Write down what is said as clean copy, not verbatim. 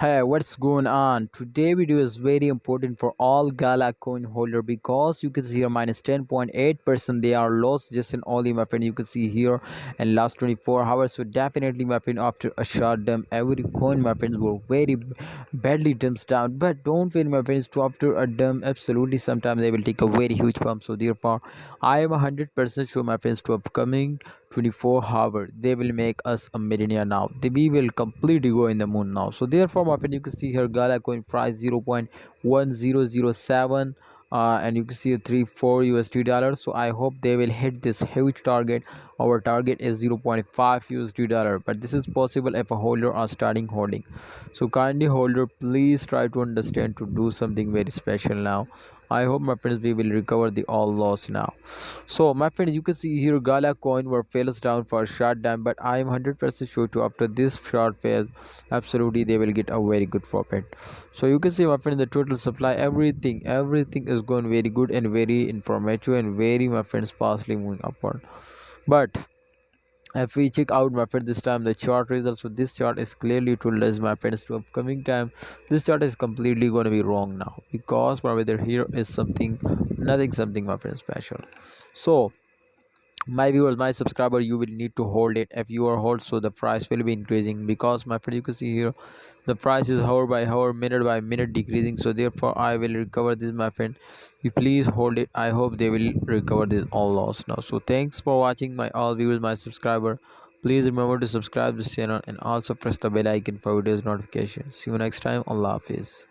Hey, what's going on? Today video is very important for all Gala coin holder because you can see here minus 10.8% they are lost just in only my friend you can see here in last 24 hours. So definitely my friend after a short dump every coin my friends were very badly dumps down. But don't worry my friends to after a dump absolutely sometimes they will take a very huge pump. So therefore I am 100% sure my friends to upcoming 24 hours they will make us a millionaire now. We will completely go in the moon now. So therefore my friend you can see here Gala coin price 0.1007 and you can see 34 USD dollars. So I hope they will hit this huge target. Our target is 0.5 USD dollar, but this is possible if a holder are starting holding. So kindly holder please try to understand to do something very special now. I hope my friends we will recover the all loss now. So my friends you can see here Gala coin were fails down for a short time, but I am 100% sure to after this short fail absolutely they will get a very good profit. So you can see my friend the total supply everything is going very good and very informative and very my friends fastly moving upward. But if we check out my friend this time the chart results, so this chart is clearly told us my friends to upcoming time this chart is completely going to be wrong now because probably there here is something nothing something my friend special. So my viewers my subscriber you will need to hold it. If you are hold so the price will be increasing because my friend you can see here the price is hour by hour minute by minute decreasing. So therefore I will recover this my friend, you please hold it. I hope they will recover this all loss now. So thanks for watching my all viewers my subscriber. Please remember to subscribe this channel and also press the bell icon for videos notifications. See you next time. Allah Hafiz.